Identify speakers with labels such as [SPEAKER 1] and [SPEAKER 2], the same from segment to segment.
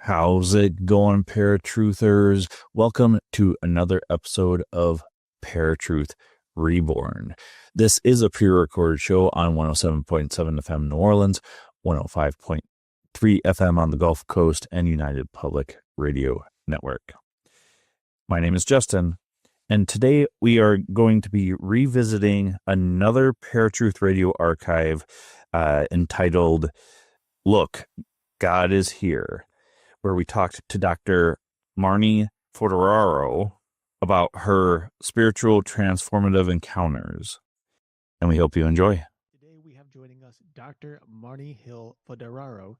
[SPEAKER 1] How's it going, ParaTruthers? Welcome to another episode of ParaTruth Reborn. This is a pre-recorded show on 107.7 FM New Orleans, 105.3 FM on the Gulf Coast, and United Public Radio Network. My name is Justin, and today we are going to be revisiting another ParaTruth Radio archive entitled, Look, God is Here, where we talked to Dr. Marni Foderaro about her spiritual transformative encounters. And we hope you enjoy.
[SPEAKER 2] Today we have joining us Dr. Marni Hill Foderaro.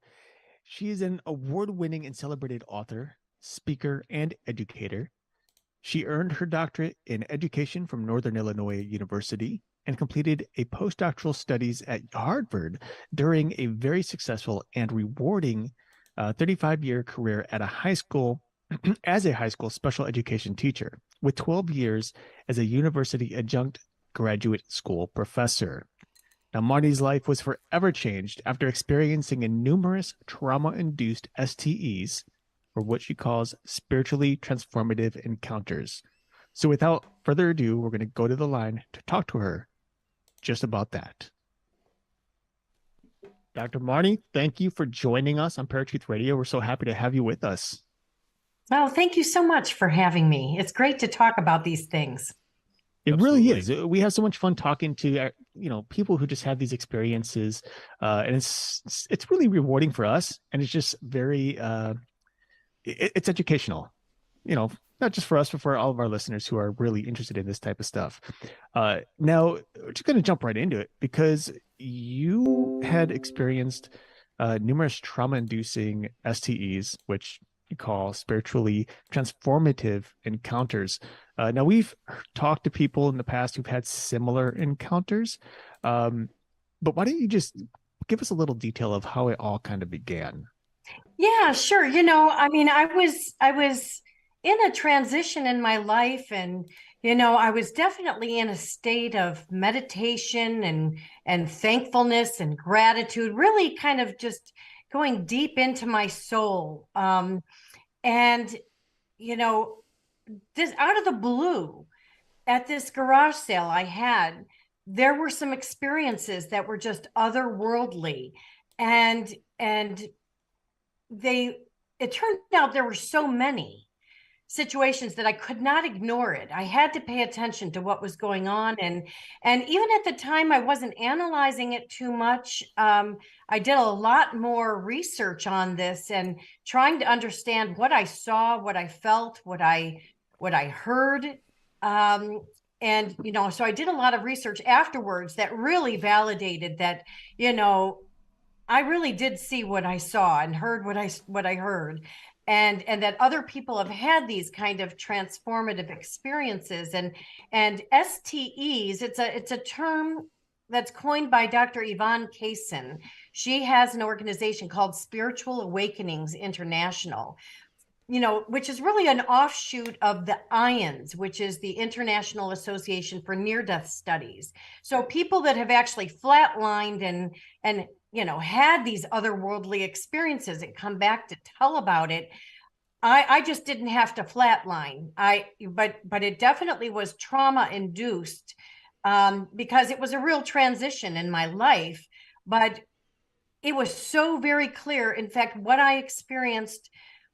[SPEAKER 2] She is an award-winning and celebrated author, speaker, and educator. She earned her doctorate in education from Northern Illinois University and completed a postdoctoral studies at Harvard during a very successful and rewarding 35-year career at a high school as a high school special education teacher, with 12 years as a university adjunct graduate school professor. Now, Marni's life was forever changed after experiencing numerous trauma-induced STEs, or what she calls spiritually transformative encounters. So without further ado, we're going to go to the line to talk to her just about that. Dr. Marni, thank you for joining us on ParaTruth Radio. We're so happy to have you with us.
[SPEAKER 3] Oh, thank you so much for having me. It's great to talk about these things.
[SPEAKER 2] It really is. We have so much fun talking to people who just have these experiences, and it's really rewarding for us, and it's just very it's educational. Not just for us, but for all of our listeners who are really interested in this type of stuff. Now, we're just going to jump right into it because you had experienced numerous trauma-inducing STEs, which you call spiritually transformative encounters. Now, we've talked to people in the past who've had similar encounters, but why don't you just give us a little detail of how it all kind of began?
[SPEAKER 3] Yeah, sure. I was in a transition in my life, and I was definitely in a state of meditation and thankfulness and gratitude, really kind of just going deep into my soul. This out of the blue, at this garage sale I had, there were some experiences that were just otherworldly, and it turned out there were so many situations that I could not ignore it. I had to pay attention to what was going on. And even at the time, I wasn't analyzing it too much. I did a lot more research on this and trying to understand what I saw, what I felt, what I heard. So I did a lot of research afterwards that really validated that, I really did see what I saw and heard what I heard. And that other people have had these kind of transformative experiences, and STEs. It's a term that's coined by Dr. Yvonne Kaysen. She has an organization called Spiritual Awakenings International, which is really an offshoot of the IANS, which is the International Association for Near-Death Studies. So people that have actually flatlined and had these otherworldly experiences and come back to tell about it. I just didn't have to flatline. But it definitely was trauma induced because it was a real transition in my life. But it was so very clear. In fact, what I experienced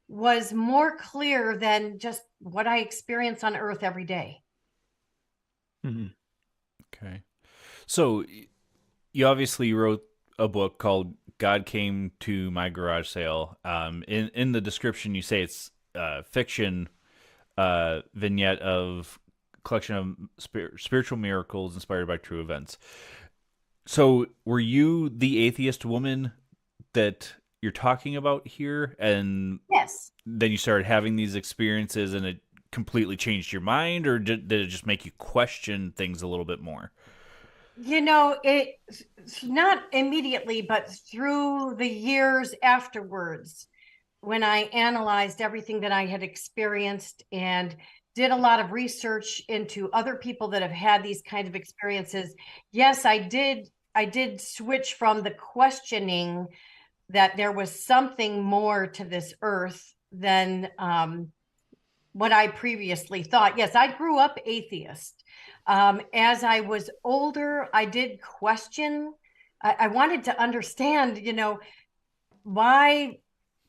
[SPEAKER 3] was more clear than just what I experience on Earth every day.
[SPEAKER 1] Mm-hmm. Okay. So you obviously wrote a book called God Came to My Garage Sale. In the description, you say it's fiction vignette of collection of spiritual miracles inspired by true events. So were you the atheist woman that you're talking about here? And
[SPEAKER 3] yes,
[SPEAKER 1] then you started having these experiences and it completely changed your mind, or did it just make you question things a little bit more?
[SPEAKER 3] It's not immediately, but through the years afterwards, when I analyzed everything that I had experienced and did a lot of research into other people that have had these kind of experiences. Yes, I did switch from the questioning that there was something more to this earth than what I previously thought. Yes, I grew up atheist. As I was older, I did question. I wanted to understand, why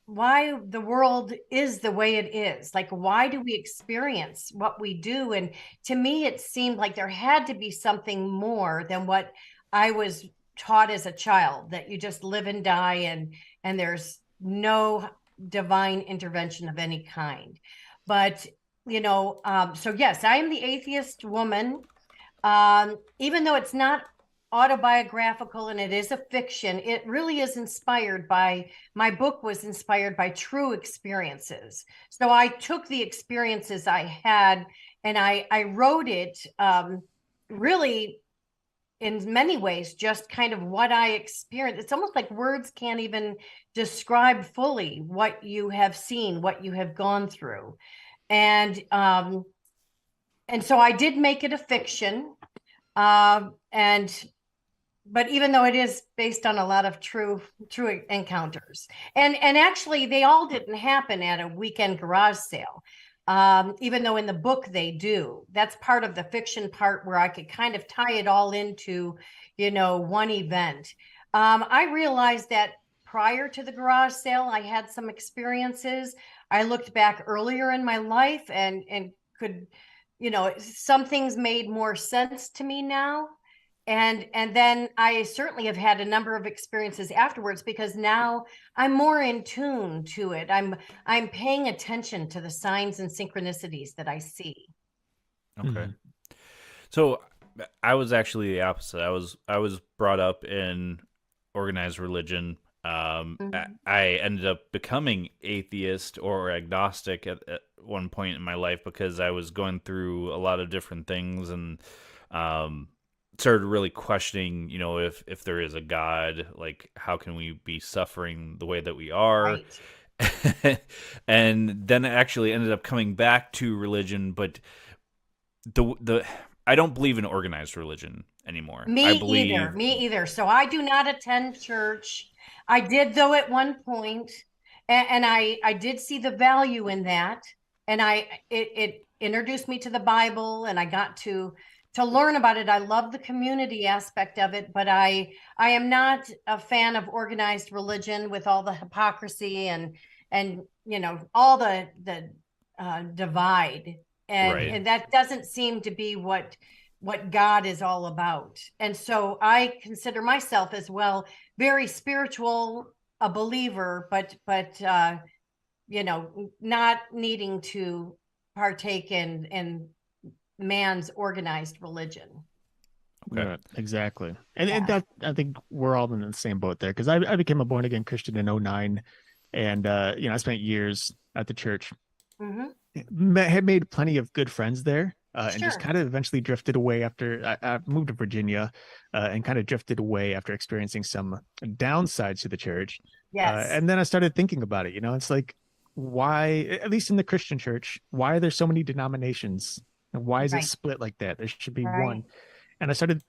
[SPEAKER 3] the world is the way it is. Like, why do we experience what we do? And to me, it seemed like there had to be something more than what I was taught as a child, that you just live and die and there's no divine intervention of any kind. But, so yes, I am the atheist woman. Even though it's not autobiographical and it is a fiction, it really is inspired by, my book was inspired by true experiences. So I took the experiences I had and I wrote it really in many ways, just kind of what I experienced. It's almost like words can't even describe fully what you have seen, what you have gone through. And so I did make it a fiction. But even though it is based on a lot of true encounters, and actually they all didn't happen at a weekend garage sale, even though in the book they do. That's part of the fiction part where I could kind of tie it all into, one event. I realized that prior to the garage sale, I had some experiences. I looked back earlier in my life and could, some things made more sense to me now. And then I certainly have had a number of experiences afterwards, because now I'm more in tune to it. I'm paying attention to the signs and synchronicities that I see.
[SPEAKER 1] Okay. So I was actually the opposite. I was brought up in organized religion. I ended up becoming atheist or agnostic at one point in my life because I was going through a lot of different things and started really questioning, if there is a God, like how can we be suffering the way that we are? Right. And then it actually ended up coming back to religion, but I don't believe in organized religion anymore. Me
[SPEAKER 3] either. So I do not attend church. I did, though, at one point, and I did see the value in that, and it introduced me to the Bible, and I got to learn about it. I love the community aspect of it, but I am not a fan of organized religion with all the hypocrisy and all the divide, and right. And that doesn't seem to be what God is all about. And so I consider myself as well very spiritual, a believer, but not needing to partake in man's organized religion.
[SPEAKER 2] Okay. Right, exactly. And that, I think we're all in the same boat there, because I became a born again Christian in 2009, and I spent years at the church. Had made plenty of good friends there. And just kind of eventually drifted away after I moved to Virginia, and kind of drifted away after experiencing some downsides to the church. Yes. And then I started thinking about it. It's like, why, at least in the Christian church, why are there so many denominations? And why is it split like that? There should be one. And I started,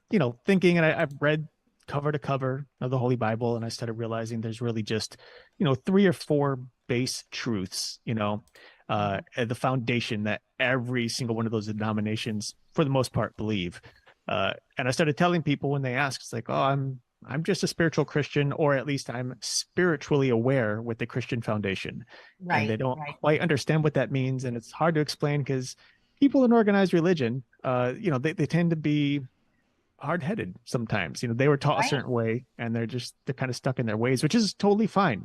[SPEAKER 2] thinking, and I've read cover to cover of the Holy Bible, and I started realizing there's really just, 3 or 4 base truths, the foundation that every single one of those denominations, for the most part, believe. And I started telling people when they ask, it's like, oh, I'm just a spiritual Christian, or at least I'm spiritually aware with the Christian foundation. Right. And they don't quite understand what that means. And it's hard to explain because people in organized religion, they tend to be hard-headed sometimes. They were taught a certain way, and they're kind of stuck in their ways, which is totally fine.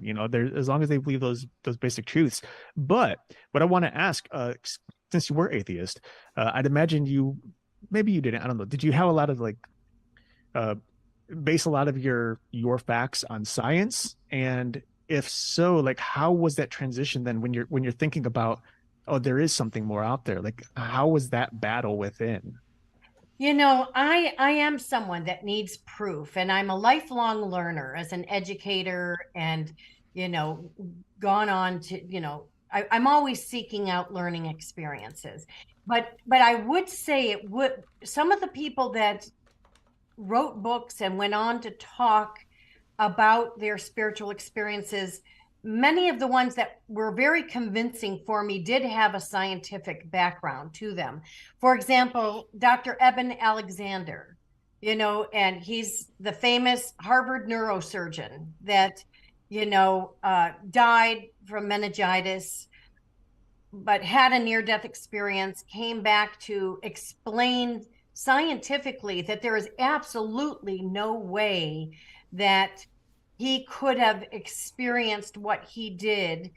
[SPEAKER 2] As long as they believe those basic truths. But what I want to ask, since you were atheist, I'd imagine maybe you didn't. I don't know. Did you have a lot of base a lot of your facts on science? And if so, how was that transition then when you're thinking about, oh, there is something more out there? How was that battle within?
[SPEAKER 3] I am someone that needs proof, and I'm a lifelong learner as an educator, and, gone on to, I'm always seeking out learning experiences. But I would say some of the people that wrote books and went on to talk about their spiritual experiences, many of the ones that were very convincing for me did have a scientific background to them. For example, Dr. Eben Alexander, and he's the famous Harvard neurosurgeon that, died from meningitis, but had a near-death experience, came back to explain scientifically that there is absolutely no way that he could have experienced what he did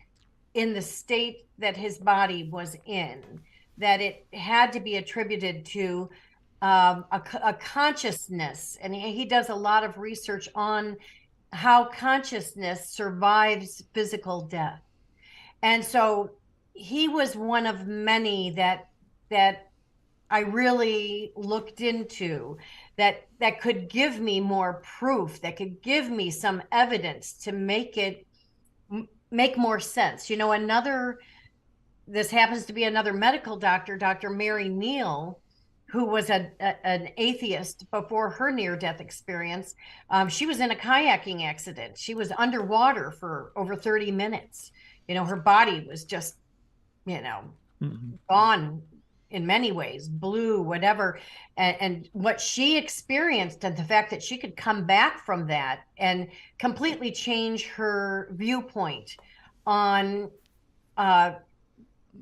[SPEAKER 3] in the state that his body was in, that it had to be attributed to a consciousness. And he does a lot of research on how consciousness survives physical death. And so he was one of many that I really looked into, that could give me more proof, that could give me some evidence to make it make more sense. This happens to be another medical doctor, Dr. Marni Hill, who was an atheist before her near-death experience. She was in a kayaking accident. She was underwater for over 30 minutes. Her body was just, gone in many ways, blue, whatever. And what she experienced, and the fact that she could come back from that and completely change her viewpoint on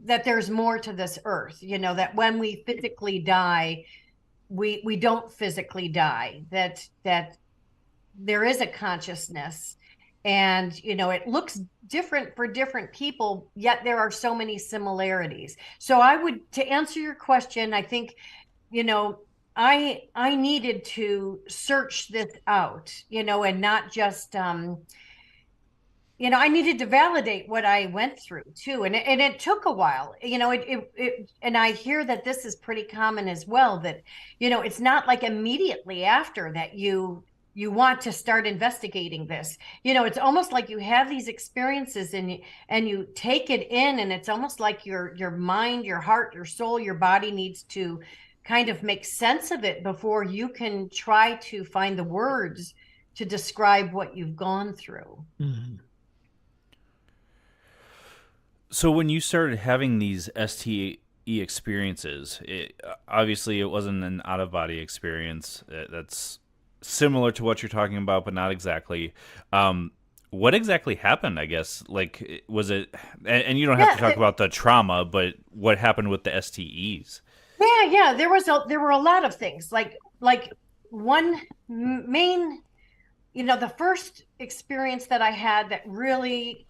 [SPEAKER 3] that there's more to this earth, that when we physically die, we don't physically die, that there is a consciousness. And, it looks different for different people, yet there are so many similarities. So to answer your question, I think, I needed to search this out, and not just, I needed to validate what I went through too. And it took a while, and I hear that this is pretty common as well, that, it's not like immediately after that you want to start investigating this. It's almost like you have these experiences and you take it in, and it's almost like your mind, your heart, your soul, your body needs to kind of make sense of it before you can try to find the words to describe what you've gone through.
[SPEAKER 2] Mm-hmm.
[SPEAKER 1] So when you started having these STE experiences, obviously it wasn't an out-of-body experience. That's similar to what you're talking about, but not exactly. What exactly happened, I guess? Like, was it, and you don't have to talk about the trauma, but what happened with the STEs?
[SPEAKER 3] Yeah. There were a lot of things, like one main, the first experience that I had that really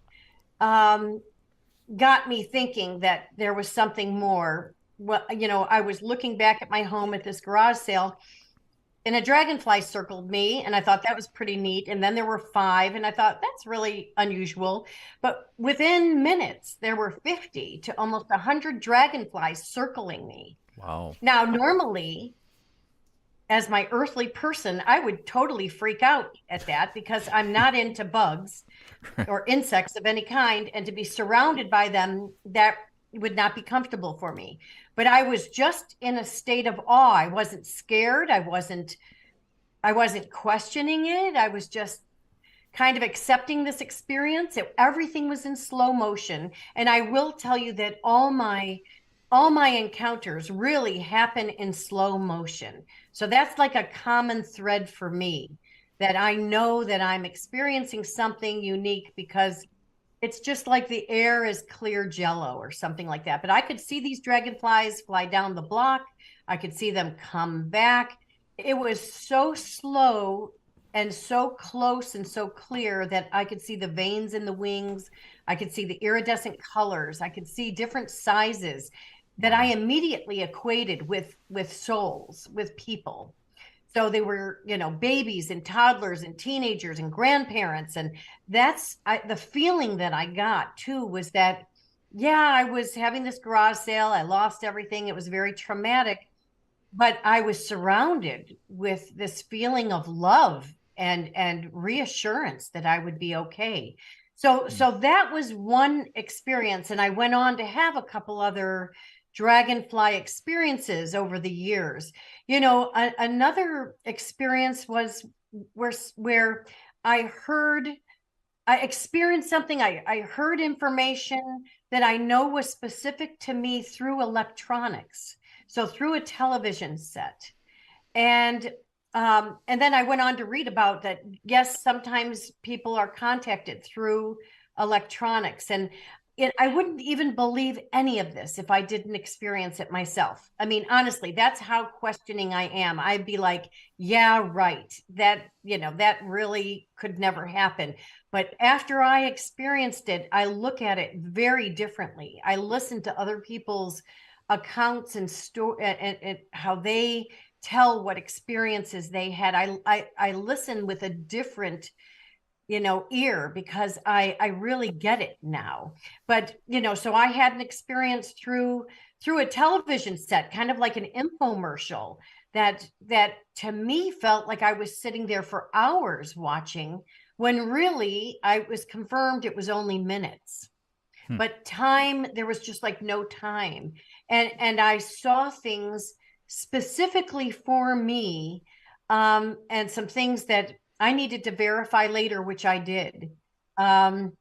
[SPEAKER 3] got me thinking that there was something more. Well, I was looking back at my home at this garage sale, and a dragonfly circled me, and I thought that was pretty neat. And then there were 5, and I thought that's really unusual. But within minutes, there were 50 to almost 100 dragonflies circling me.
[SPEAKER 1] Wow.
[SPEAKER 3] Now, normally, as my earthly person, I would totally freak out at that, because I'm not into bugs or insects of any kind, and to be surrounded by them, that would not be comfortable for me. But I was just in a state of awe. I wasn't scared. I wasn't questioning it. I was just kind of accepting this experience. Everything was in slow motion. And I will tell you that all my encounters really happen in slow motion. So that's like a common thread for me, that I know that I'm experiencing something unique, because it's just like the air is clear jello or something like that. But I could see these dragonflies fly down the block. I could see them come back. It was so slow and so close and so clear that I could see the veins in the wings. I could see the iridescent colors. I could see different sizes that I immediately equated with souls, with people. So they were, babies and toddlers and teenagers and grandparents. And that's the feeling that I got too, was that, I was having this garage sale. I lost everything. It was very traumatic, but I was surrounded with this feeling of love and reassurance that I would be okay. So that was one experience. And I went on to have a couple other dragonfly experiences over the years. Another experience was where I experienced something. I heard information that I know was specific to me through electronics. So through a television set. And then I went on to read about that. Yes, sometimes people are contacted through electronics, and I wouldn't even believe any of this if I didn't experience it myself. I mean, honestly, that's how questioning I am. I'd be like, yeah, right. That, that really could never happen. But after I experienced it, I look at it very differently. I listen to other people's accounts and how they tell what experiences they had. I listen with a different ear, because I really get it now. But so I had an experience through a television set, kind of like an infomercial, that to me felt like I was sitting there for hours watching, when really I was confirmed it was only minutes. But time, there was just like no time. And I saw things specifically for me, and some things that I needed to verify later, which I did. So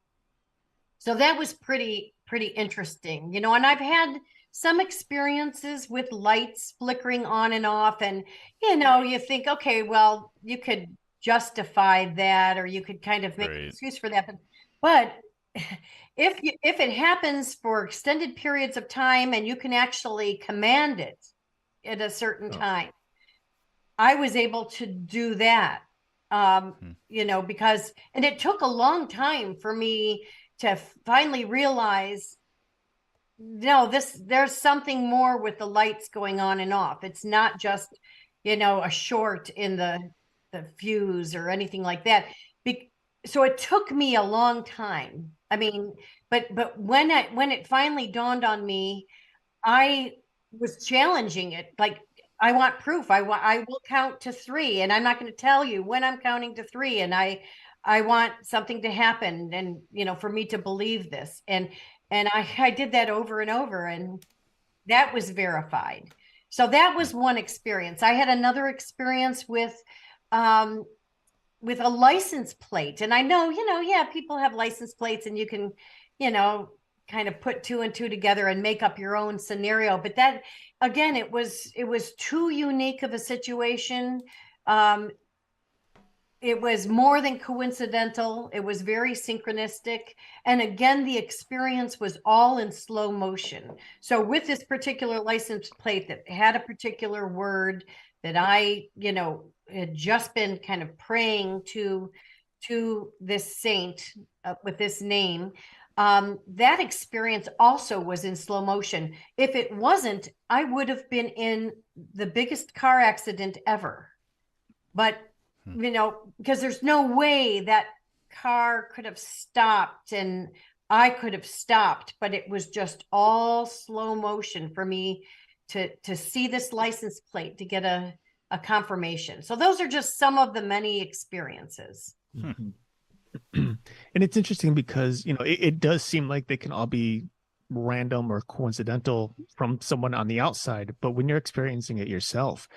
[SPEAKER 3] that was pretty interesting, and I've had some experiences with lights flickering on and off, and you think, okay, well, you could justify that, or you could kind of make an excuse for that, but if it happens for extended periods of time and you can actually command it at a certain time, I was able to do that. Because, and it took a long time for me to finally realize, no, there's something more with the lights going on and off. It's not just, a short in the fuse or anything like that. So it took me a long time. I mean, but when it finally dawned on me, I was challenging it. Like, I want proof. I will count to 3, and I'm not going to tell you when I'm counting to 3. And I want something to happen, and for me to believe this. And I did that over and over, and that was verified. So that was one experience. I had another experience with a license plate, and I know, people have license plates, and you can, kind of put 2 and 2 together and make up your own scenario. But that, again, it was too unique of a situation. It was more than coincidental. It was very synchronistic. And again, the experience was all in slow motion. So with this particular license plate that had a particular word that I, had just been kind of praying to this saint with this name, that experience also was in slow motion. If it wasn't, I would have been in the biggest car accident ever. But, because there's no way that car could have stopped and I could have stopped, but it was just all slow motion for me to see this license plate, to get a confirmation. So those are just some of the many experiences.
[SPEAKER 2] And it's interesting because, it does seem like they can all be random or coincidental from someone on the outside, but when you're experiencing it yourself,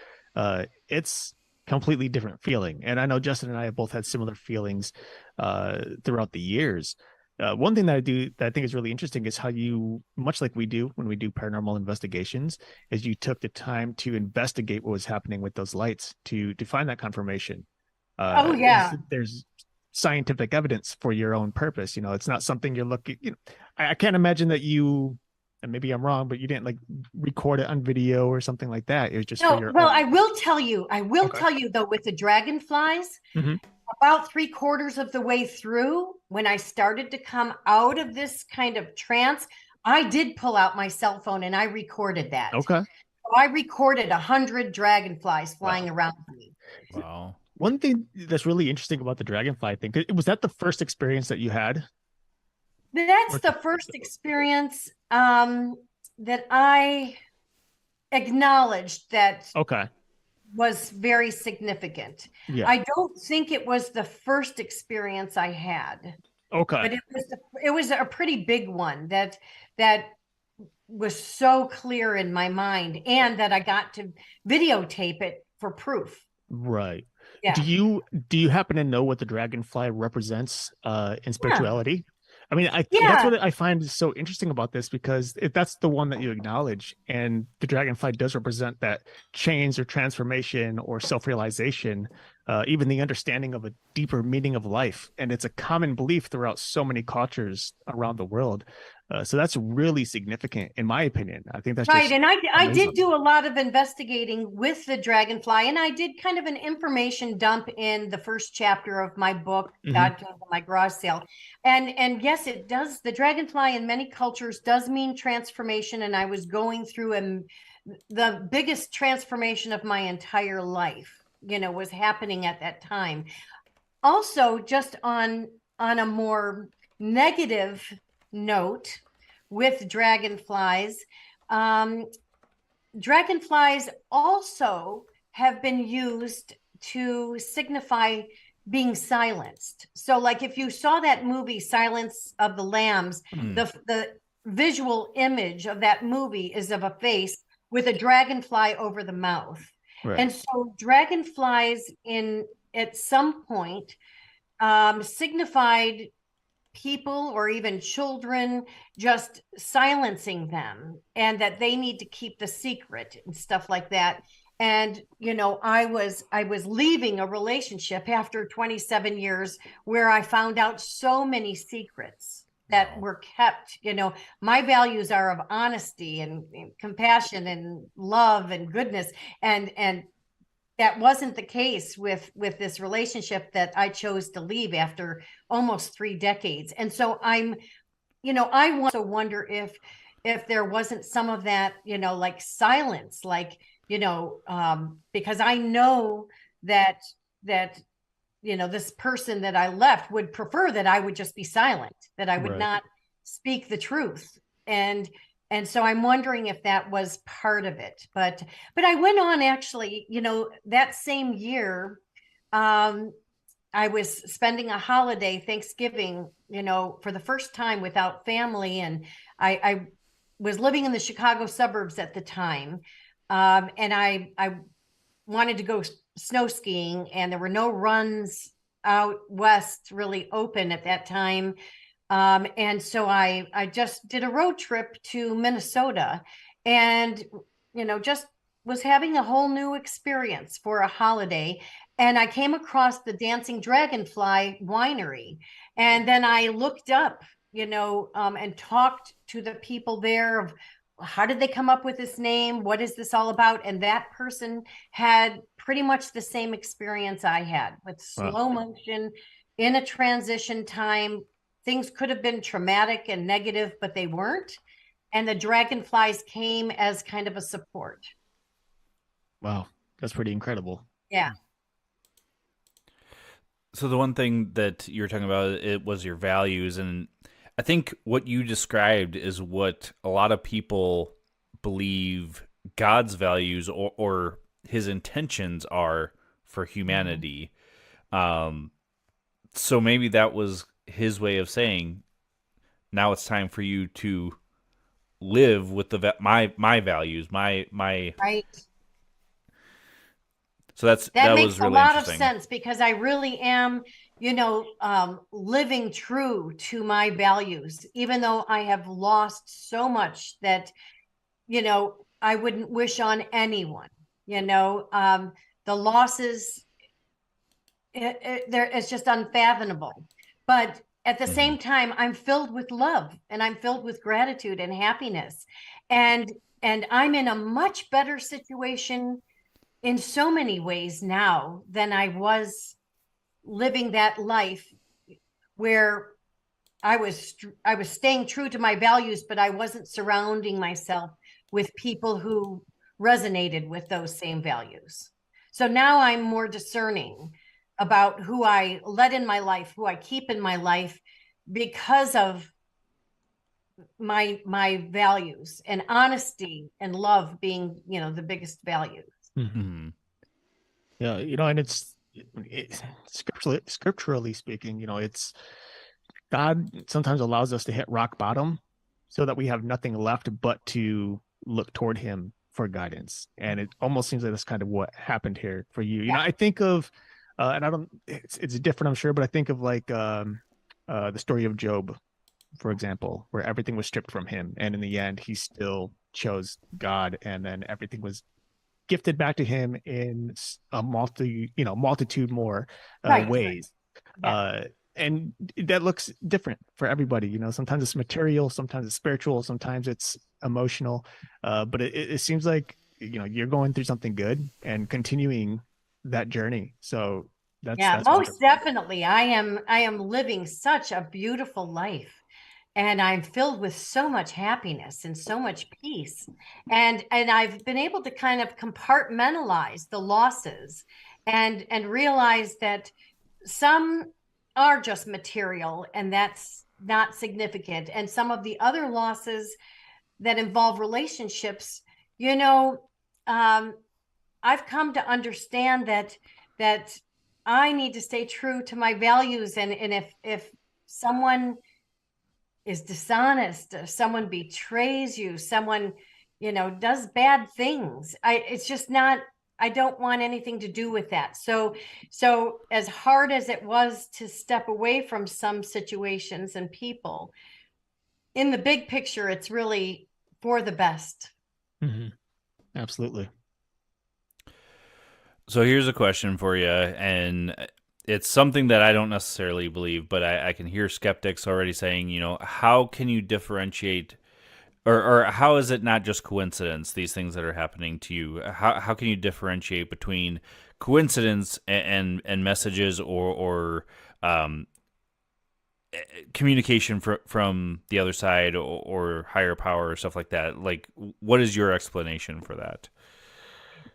[SPEAKER 2] it's completely different feeling. And I know Justin and I have both had similar feelings throughout the years. One thing that I think is really interesting is how you, much like we do when we do paranormal investigations, is you took the time to investigate what was happening with those lights to find that confirmation.
[SPEAKER 3] Oh yeah,
[SPEAKER 2] there's scientific evidence for your own purpose. It's not something you're looking. I can't imagine that you, and maybe I'm wrong, but you didn't like record it on video or something like that. It was just
[SPEAKER 3] no.
[SPEAKER 2] For your
[SPEAKER 3] Well,
[SPEAKER 2] own.
[SPEAKER 3] I will tell you though, with the dragonflies, about 3/4 of the way through, when I started to come out of this kind of trance, I did pull out my cell phone and I recorded that.
[SPEAKER 2] Okay.
[SPEAKER 3] So I recorded 100 dragonflies flying around me.
[SPEAKER 1] Wow.
[SPEAKER 2] One thing that's really interesting about the dragonfly thing, was that the first experience that you had?
[SPEAKER 3] That's the first experience that I acknowledged that was very significant.
[SPEAKER 2] Yeah.
[SPEAKER 3] I don't think it was the first experience I had.
[SPEAKER 2] Okay.
[SPEAKER 3] But it was a pretty big one that was so clear in my mind, and that I got to videotape it for proof.
[SPEAKER 2] Right.
[SPEAKER 3] Yeah.
[SPEAKER 2] Do you happen to know what the dragonfly represents in spirituality? I mean, that's
[SPEAKER 3] Yeah.
[SPEAKER 2] what I find so interesting about this, because that's the one that you acknowledge, and the dragonfly does represent that change or transformation or self-realization, even the understanding of a deeper meaning of life, and it's a common belief throughout so many cultures around the world. So that's really significant, in my opinion. I think that's
[SPEAKER 3] right.
[SPEAKER 2] just
[SPEAKER 3] And I
[SPEAKER 2] amazing.
[SPEAKER 3] did do a lot of investigating with the dragonfly, and I did kind of an information dump in the first chapter of my book, God Came to My Garage Sale. And yes, it does. The dragonfly in many cultures does mean transformation. And I was going through the biggest transformation of my entire life, was happening at that time. Also, just on a more negative note with dragonflies, dragonflies also have been used to signify being silenced. So like if you saw that movie Silence of the Lambs, the visual image of that movie is of a face with a dragonfly over the mouth.
[SPEAKER 2] Right.
[SPEAKER 3] And so dragonflies at some point signified people or even children just silencing them, and that they need to keep the secret and stuff like that. And I was leaving a relationship after 27 years where I found out so many secrets that were kept. My values are of honesty and compassion and love and goodness, and that wasn't the case with this relationship that I chose to leave after almost 3 decades. And so I also wonder if there wasn't some of that, like silence, like, because I know that this person that I left would prefer that I would just be silent, that I would not speak the truth. And so I'm wondering if that was part of it. But I went on, actually, that same year, I was spending a holiday, Thanksgiving, for the first time without family. And I was living in the Chicago suburbs at the time. And I wanted to go snow skiing, and there were no runs out west really open at that time. And so I just did a road trip to Minnesota, and, just was having a whole new experience for a holiday. And I came across the Dancing Dragonfly Winery. And then I looked up, and talked to the people there of how did they come up with this name? What is this all about? And that person had pretty much the same experience I had, with slow motion in a transition time. Things could have been traumatic and negative, but they weren't. And the dragonflies came as kind of a support.
[SPEAKER 2] Wow, that's pretty incredible.
[SPEAKER 3] Yeah.
[SPEAKER 1] So the one thing that you were talking about, it was your values. And I think what you described is what a lot of people believe God's values or his intentions are for humanity. So maybe that was his way of saying, now it's time for you to live with my values, my
[SPEAKER 3] right.
[SPEAKER 1] So that
[SPEAKER 3] makes
[SPEAKER 1] was really
[SPEAKER 3] a lot
[SPEAKER 1] interesting.
[SPEAKER 3] of sense, because I really am, living true to my values, even though I have lost so much that, I wouldn't wish on anyone. The losses, it's just unfathomable. But at the same time, I'm filled with love, and I'm filled with gratitude and happiness. And I'm in a much better situation in so many ways now than I was living that life where I was staying true to my values, but I wasn't surrounding myself with people who resonated with those same values. So now I'm more discerning about who I let in my life, who I keep in my life, because of my values, and honesty and love being, the biggest values.
[SPEAKER 2] Mm-hmm. Yeah, and it's scripturally speaking, it's God sometimes allows us to hit rock bottom so that we have nothing left but to look toward him for guidance. And it almost seems like that's kind of what happened here for you. I think of And I don't, it's different, I'm sure, but I think of like the story of Job, for example, where everything was stripped from him, and in the end, he still chose God, and then everything was gifted back to him in a multitude more
[SPEAKER 3] Right.
[SPEAKER 2] ways.
[SPEAKER 3] Yeah.
[SPEAKER 2] And that looks different for everybody. Sometimes it's material, sometimes it's spiritual, sometimes it's emotional. But it seems like, you're going through something good and continuing that journey. So that's
[SPEAKER 3] Most
[SPEAKER 2] wonderful.
[SPEAKER 3] definitely. I am living such a beautiful life. And I'm filled with so much happiness and so much peace. And I've been able to kind of compartmentalize the losses and realize that some are just material and that's not significant. And some of the other losses that involve relationships, I've come to understand that I need to stay true to my values. And if someone is dishonest, someone betrays you, someone, does bad things, it's just not, I don't want anything to do with that. So as hard as it was to step away from some situations and people, in the big picture, it's really for the best.
[SPEAKER 2] Mm-hmm. Absolutely.
[SPEAKER 1] So here's a question for you, and it's something that I don't necessarily believe, but I can hear skeptics already saying, how can you differentiate, or how is it not just coincidence, these things that are happening to you? How can you differentiate between coincidence and messages or communication from the other side or higher power or stuff like that? Like, what is your explanation for that?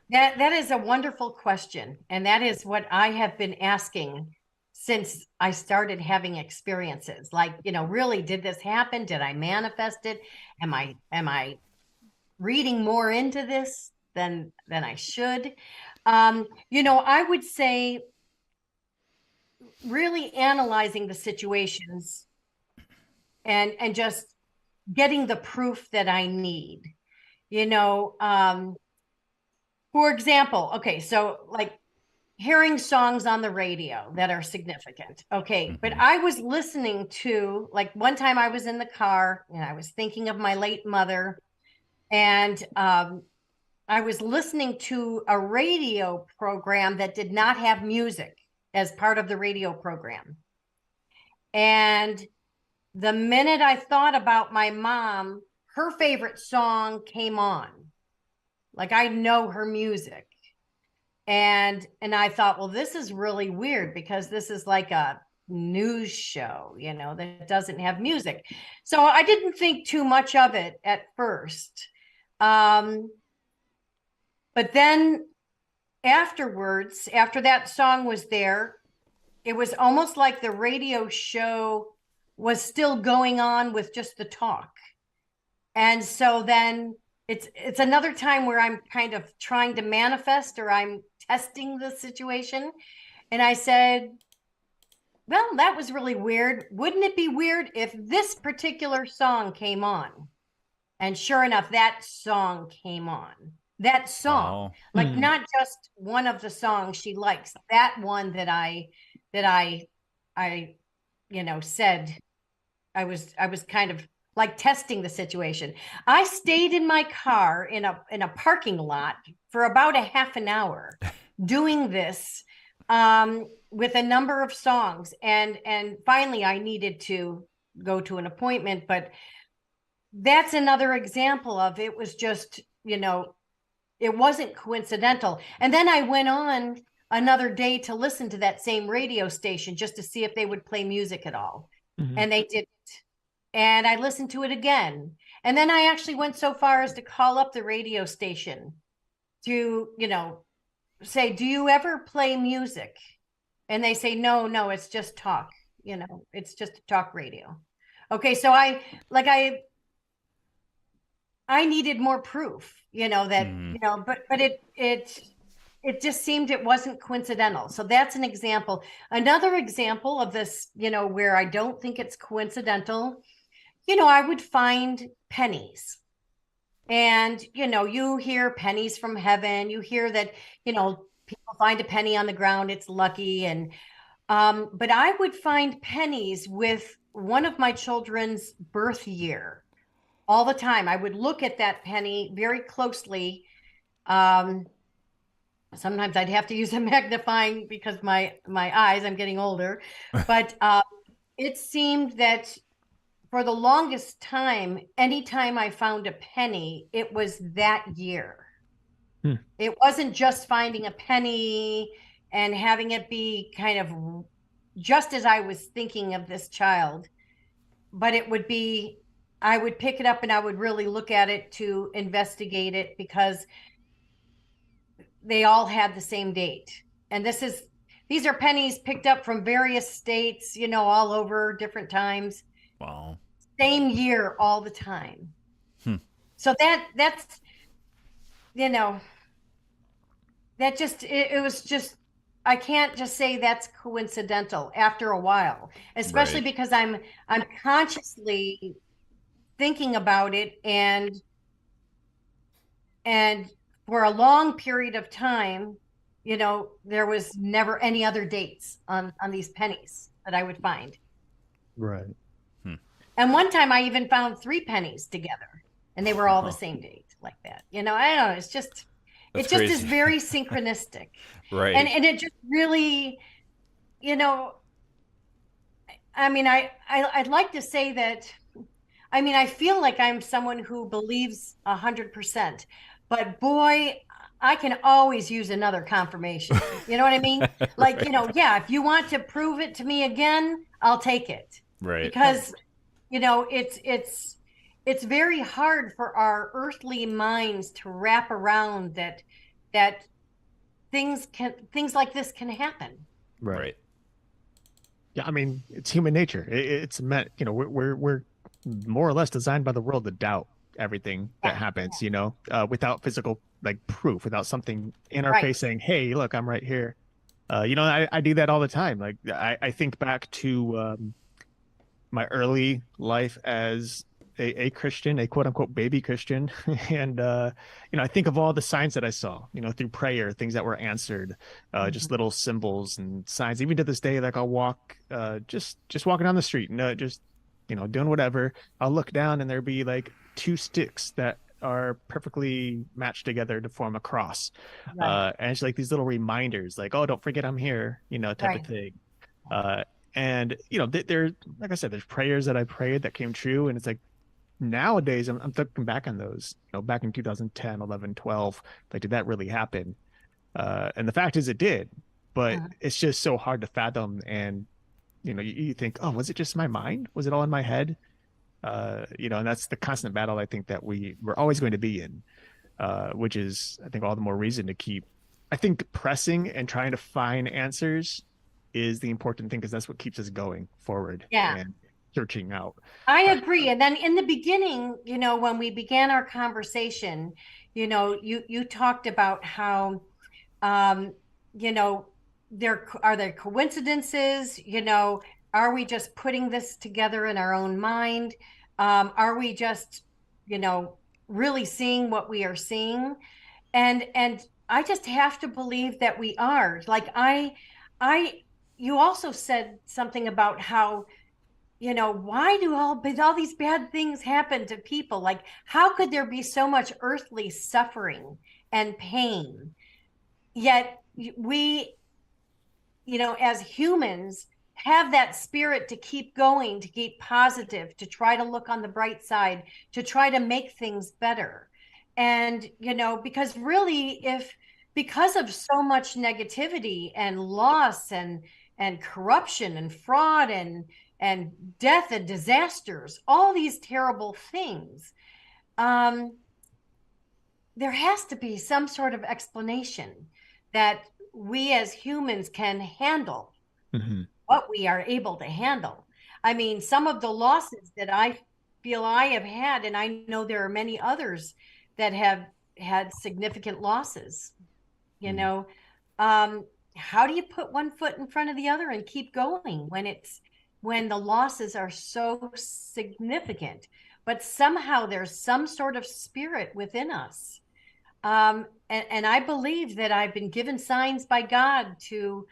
[SPEAKER 3] That is a wonderful question. And that is what I have been asking since I started having experiences. Like, really, did this happen? Did I manifest it? Am I reading more into this than I should? I would say really analyzing the situations and just getting the proof that I need. For example, okay, so like hearing songs on the radio that are significant. Okay, but I was listening to, like, one time I was in the car and I was thinking of my late mother, and I was listening to a radio program that did not have music as part of the radio program. And the minute I thought about my mom, her favorite song came on. Like, I know her music. And I thought, well, this is really weird because this is like a news show, that doesn't have music. So I didn't think too much of it at first. But then afterwards, after that song was there, it was almost like the radio show was still going on with just the talk. And so then it's another time where I'm kind of trying to manifest, or I'm testing the situation. And I said, well, that was really weird. Wouldn't it be weird if this particular song came on? And sure enough, that song came on. That song, like not just one of the songs she likes, that one that I said I was kind of like testing the situation. I stayed in my car in a parking lot for about a half an hour doing this with a number of songs. And finally I needed to go to an appointment, but that's another example of, it was just, it wasn't coincidental. And then I went on another day to listen to that same radio station just to see if they would play music at all. And they didn't. And I listened to it again. And then I actually went so far as to call up the radio station to, say, do you ever play music? And they say, no, it's just talk. It's just talk radio. Okay. So I needed more proof, that, but it just seemed it wasn't coincidental. So that's an example. Another example of this, where I don't think it's coincidental, I would find pennies. And, you hear pennies from heaven. You hear that, people find a penny on the ground, it's lucky. And but I would find pennies with one of my children's birth year all the time. I would look at that penny very closely. Sometimes I'd have to use a magnifying because my eyes, I'm getting older. But it seemed that for the longest time, anytime I found a penny, it was that year. It wasn't just finding a penny and having it be kind of just as I was thinking of this child, but it would be, I would pick it up and I would really look at it to investigate it because they all had the same date. And these are pennies picked up from various states, you know, all over different times.
[SPEAKER 1] Wow.
[SPEAKER 3] Same year all the time. So that's, you know, that just, it was just, I can't just say that's coincidental after a while, especially because I'm consciously thinking about it, and for a long period of time, you know, there was never any other dates on these pennies that I would find.
[SPEAKER 2] Right.
[SPEAKER 3] And one time I even found 3 pennies together and they were all the same date, like that. You know, I don't know. It's just, it just is very synchronistic.
[SPEAKER 1] Right.
[SPEAKER 3] And it just really, you know, I mean, I'd like to say that, I mean, I feel like I'm someone who believes 100%, but boy, I can always use another confirmation. You know what I mean? Like, you know, yeah, if you want to prove it to me again, I'll take it.
[SPEAKER 1] Right.
[SPEAKER 3] Because, you know, it's very hard for our earthly minds to wrap around that things like this can happen.
[SPEAKER 2] Right. Yeah, I mean, it's human nature. It's meant, you know, we're more or less designed by the world to doubt everything that happens, you know, without physical like proof, without something in our face saying, hey, look, I'm right here. You know, I do that all the time. Like I think back to my early life as a Christian, a quote unquote baby Christian. And, you know, I think of all the signs that I saw, you know, through prayer, things that were answered, just little symbols and signs. Even to this day, like I'll walk, just walking down the street and just, you know, doing whatever. I'll look down and there'll be like 2 sticks that are perfectly matched together to form a cross. And it's like these little reminders, like, oh, don't forget I'm here, you know, type of thing. And, you know, there, like I said, there's prayers that I prayed that came true. And it's like, nowadays I'm thinking back on those, you know, back in 2010, 11, 12, like, did that really happen? And the fact is it did, but it's just so hard to fathom. And, you know, you think, oh, was it just my mind? Was it all in my head? You know, and that's the constant battle I think that we're always going to be in, which is, I think, all the more reason to keep, I think, pressing and trying to find answers is the important thing, because that's what keeps us going forward and searching out.
[SPEAKER 3] I agree. And then in the beginning, you know, when we began our conversation, you know, you talked about how, you know, are there coincidences? You know, are we just putting this together in our own mind? Are we just, you know, really seeing what we are seeing? And I just have to believe that we are. Like you also said something about how, you know, why do all these bad things happen to people? Like, how could there be so much earthly suffering and pain? Yet we, you know, as humans, have that spirit to keep going, to keep positive, to try to look on the bright side, to try to make things better. And, you know, because really, because of so much negativity and loss and corruption and fraud and death and disasters, all these terrible things, there has to be some sort of explanation that we as humans can handle what we are able to handle. I mean, some of the losses that I feel I have had, and I know there are many others that have had significant losses, you know, how do you put one foot in front of the other and keep going when the losses are so significant? But somehow there's some sort of spirit within us And I believe that I've been given signs by God to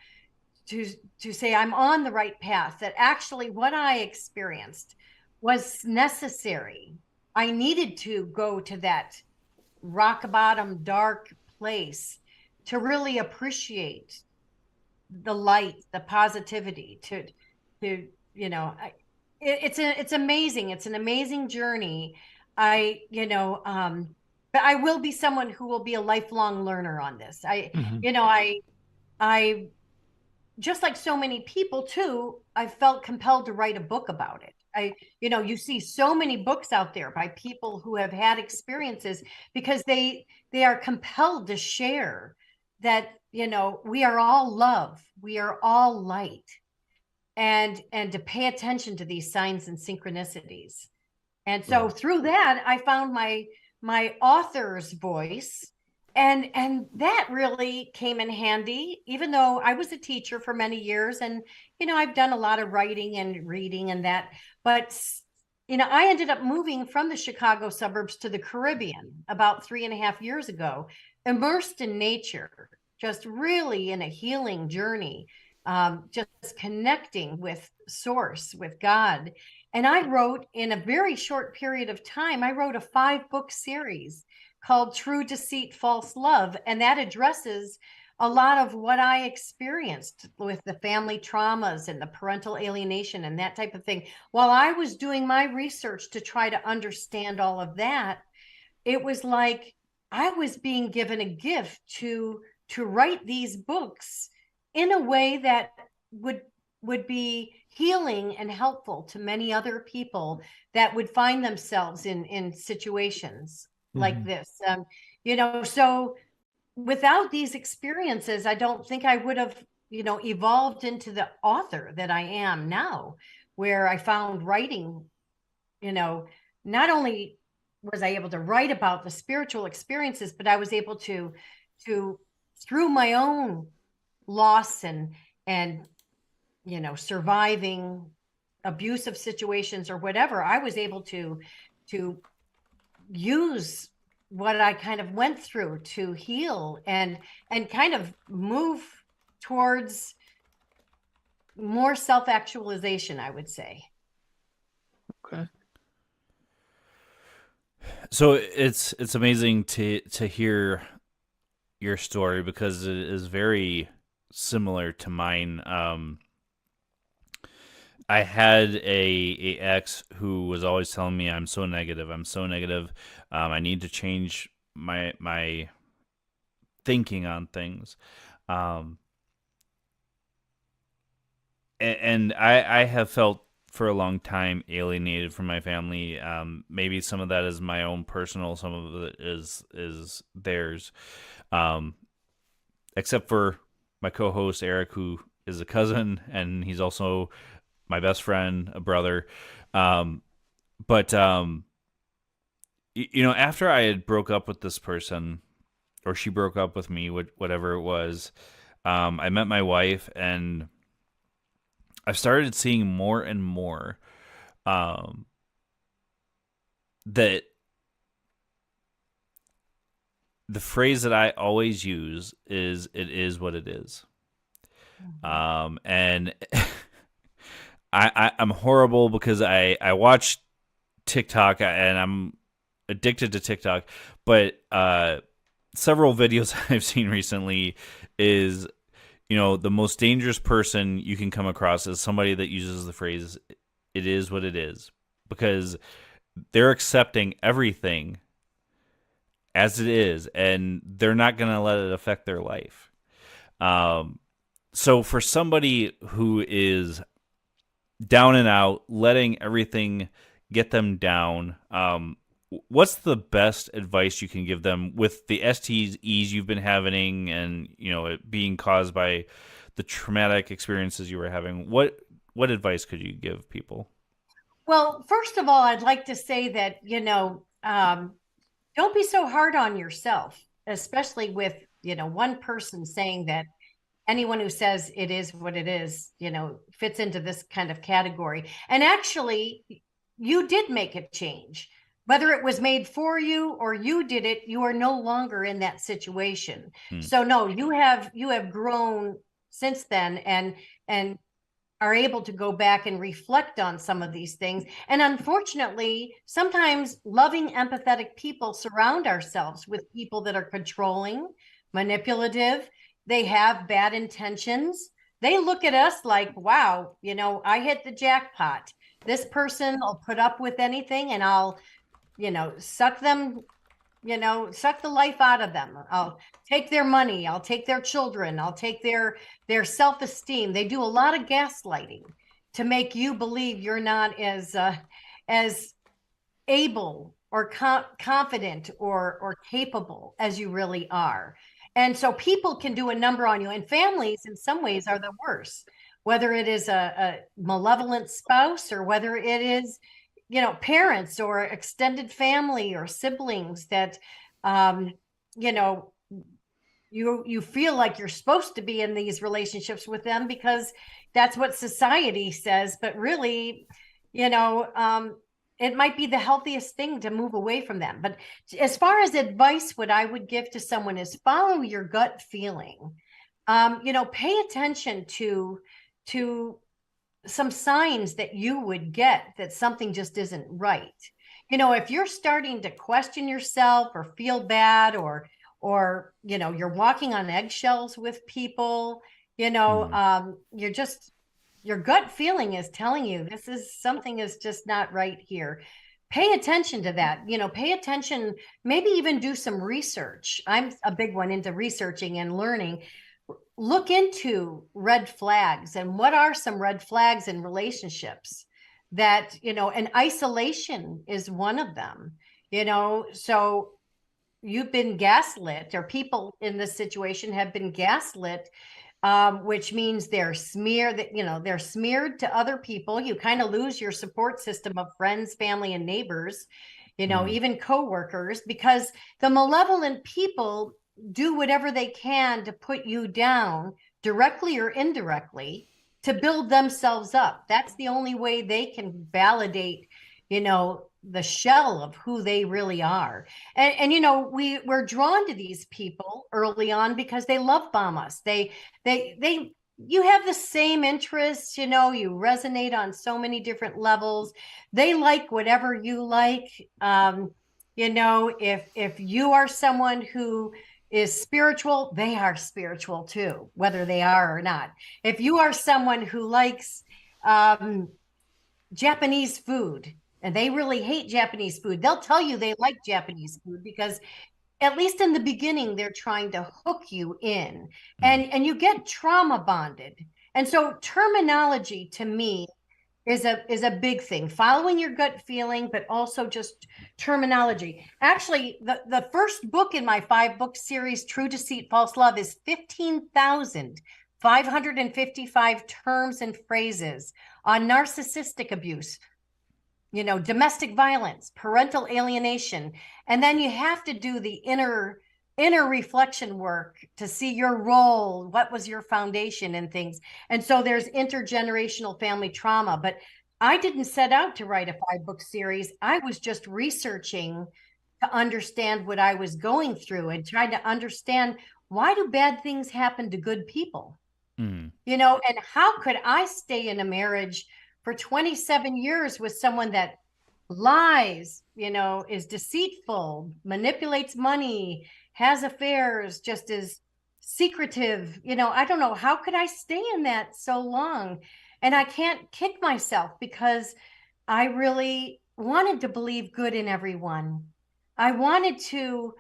[SPEAKER 3] say I'm on the right path, that actually what I experienced was necessary. I needed to go to that rock bottom, dark place to really appreciate the light, the positivity, it's amazing. It's an amazing journey. But I will be someone who will be a lifelong learner on this. I just like so many people too, I felt compelled to write a book about it. You see so many books out there by people who have had experiences because they are compelled to share that, we are all love, we are all light, and to pay attention to these signs and synchronicities. And so through that, I found my author's voice. And that really came in handy, even though I was a teacher for many years. And, I've done a lot of writing and reading and that. But, I ended up moving from the Chicago suburbs to the Caribbean about 3.5 years ago, immersed in nature, just really in a healing journey, just connecting with Source, with God. And I wrote, in a very short period of time, I wrote a 5-book series called True Deceit, False Love. And that addresses a lot of what I experienced with the family traumas and the parental alienation and that type of thing. While I was doing my research to try to understand all of that, it was like I was being given a gift to write these books in a way that would be healing and helpful to many other people that would find themselves in situations like this. So without these experiences, I don't think I would have, evolved into the author that I am now, where I found writing, not only was I able to write about the spiritual experiences, but I was able to through my own loss and surviving abusive situations or whatever, I was able to use what I kind of went through to heal and kind of move towards more self-actualization, I would say.
[SPEAKER 1] Okay. So it's amazing to hear your story, because it is very similar to mine. I had a ex who was always telling me I'm so negative. I need to change my thinking on things. And I have felt for a long time alienated from my family. Maybe some of that is my own personal, some of it is theirs. Except for my co-host Eric, who is a cousin, and he's also my best friend, a brother. But after I had broke up with this person, or she broke up with me, whatever it was, I met my wife, and I've started seeing more and more that the phrase that I always use is, it is what it is. And I'm horrible because I watch TikTok and I'm addicted to TikTok, but several videos I've seen recently is, the most dangerous person you can come across is somebody that uses the phrase, it is what it is, because they're accepting everything as it is, and they're not going to let it affect their life. So for somebody who is down and out, letting everything get them down, what's the best advice you can give them with the STEs you've been having, and it being caused by the traumatic experiences you were having? What advice could you give people?
[SPEAKER 3] Well, first of all, I'd like to say that don't be so hard on yourself, especially with one person saying that anyone who says it is what it is, fits into this kind of category. And actually, you did make a change. Whether it was made for you or you did it, you are no longer in that situation. So no, you have grown since then and are able to go back and reflect on some of these things. And unfortunately, sometimes loving, empathetic people surround ourselves with people that are controlling, manipulative. They have bad intentions. They look at us like, wow, I hit the jackpot. This person will put up with anything, and I'll suck them, suck the life out of them. I'll take their money. I'll take their children. I'll take their self-esteem. They do a lot of gaslighting to make you believe you're not as able or confident or capable as you really are. And so people can do a number on you, and families in some ways are the worst, whether it is a malevolent spouse or whether it is parents or extended family or siblings that, you feel like you're supposed to be in these relationships with them because that's what society says. But really, it might be the healthiest thing to move away from them. But as far as advice, what I would give to someone is follow your gut feeling. Pay attention to some signs that you would get that something just isn't right. If you're starting to question yourself or feel bad or you're walking on eggshells with people, you're just, your gut feeling is telling you something is just not right here. Pay attention to that. Pay attention, maybe even do some research. I'm a big one into researching and learning. Look into red flags and what are some red flags in relationships that, and isolation is one of them, so you've been gaslit, or people in this situation have been gaslit, which means they're smeared to other people. You kind of lose your support system of friends, family, and neighbors, even coworkers, because the malevolent people do whatever they can to put you down, directly or indirectly, to build themselves up. That's the only way they can validate, the shell of who they really are. And we're drawn to these people early on because they love bomb us. You have the same interests, you resonate on so many different levels. They like whatever you like. If you are someone who is spiritual, they are spiritual too, whether they are or not. If you are someone who likes Japanese food and they really hate Japanese food, they'll tell you they like Japanese food because at least in the beginning, they're trying to hook you in, and you get trauma bonded. And so terminology to me is a big thing, following your gut feeling, but also just terminology. Actually, the first book in my 5-book series, True Deceit, False Love, is 15,555 terms and phrases on narcissistic abuse, domestic violence, parental alienation. And then you have to do the inner reflection work to see your role, what was your foundation and things. And so there's intergenerational family trauma. But I didn't set out to write a 5-book series. I was just researching to understand what I was going through and trying to understand, why do bad things happen to good people? And how could I stay in a marriage for 27 years with someone that lies, is deceitful, manipulates money, has affairs, just as secretive, I don't know, how could I stay in that so long? And I can't kick myself because I really wanted to believe good in everyone. I wanted to,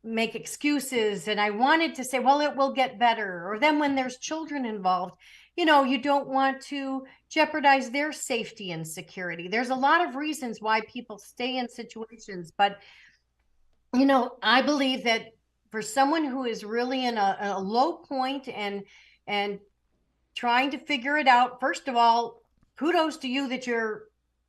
[SPEAKER 3] make excuses, and I wanted to say, well, it will get better. Or then when there's children involved, you don't want to jeopardize their safety and security. There's a lot of reasons why people stay in situations, but I believe that for someone who is really in a low point and trying to figure it out, first of all, kudos to you that you're